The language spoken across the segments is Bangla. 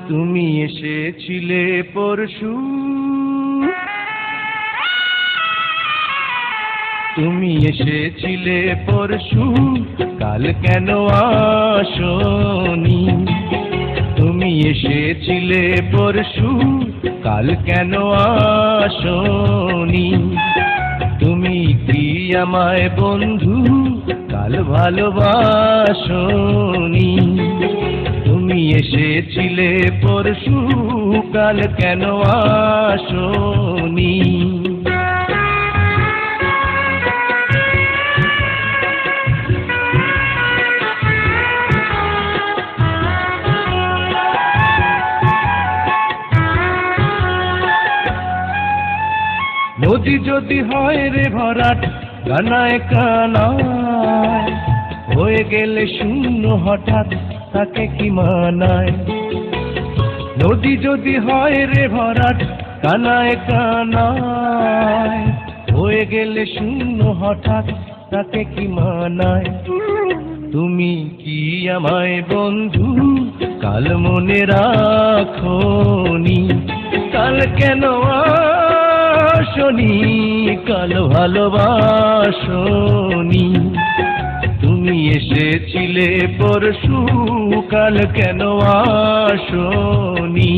তুমি এসেছিলে পরশু, তুমি এসেছিলে পরশু, কাল কেন আসোনি? তুমি এসেছিলে পরশু, কাল কেন আসোনি? তুমি কি আমায় বন্ধু কাল ভালোবাসোনি? তুমি এসেছিলে পরশু, কাল কেন আসোনি? নদী যদি হয় রে ভরাট কানায় কানায়, হয়ে গেলে শূন্য হঠাৎ তাকে কি মানায়? নদী যদি হয় রে ভরাট কানায় কানায়, হয়ে গেলে শূন্য হঠাৎ তাকে কি মানায়? তুমি কি আমায় বন্ধু কাল মনে রাখোনি? কাল কেন আসোনি? কাল ভালোবাসোনি? তুমি এসেছিলে পরশু, কাল কেন আসোনি?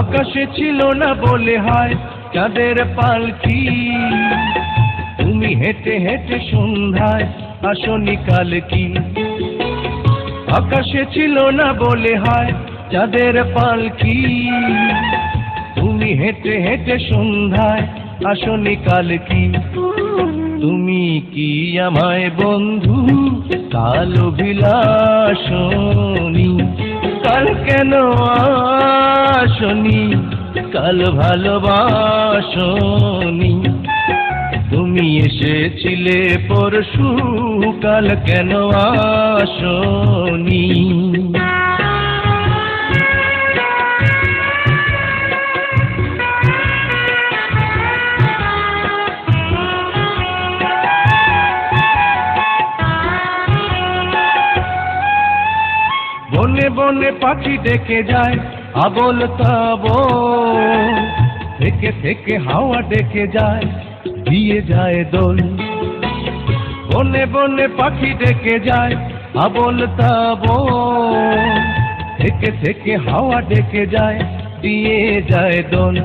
আকাশে ছিল না বলে হয় চাঁদের পালকি, তুমি হেঁটে হেঁটে সন্ধ্যায় আসনি কাল কি? আকাশে ছিল না বলে হয় চাঁদের পালকি, তুমি হেঁটে হেঁটে সন্ধ্যায় আসনি কাল কি? তুমি কি আমায় বন্ধু কাল অভিলাষোনি? কাল কেন আসোনি? কাল ভালোবাসোনি? তুমি এসেছিলে পরশু, কাল কেন আসোনি? বনে বনে পাখি ডেকে যায় আবোল তাবোল, থেকে থেকে হাওয়া ডেকে যায় দিয়ে যায় দোল। বনে বনে পাখি ডেকে যায় আবোল তাবোল, থেকে থেকে হাওয়া ডেকে যায় দিয়ে যায় দোল।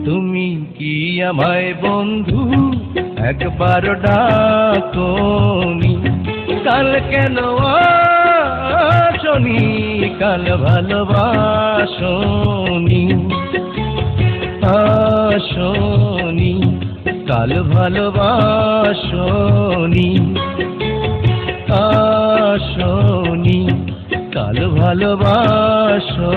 তুমি কি আমায় বন্ধু একবার ডাকোনি? কাল কেন আসোনি? কাল ভালোবাসোনি? আসোনি? কাল ভালোবাসোনি? আসোনি? কাল ভালোবাসোনি?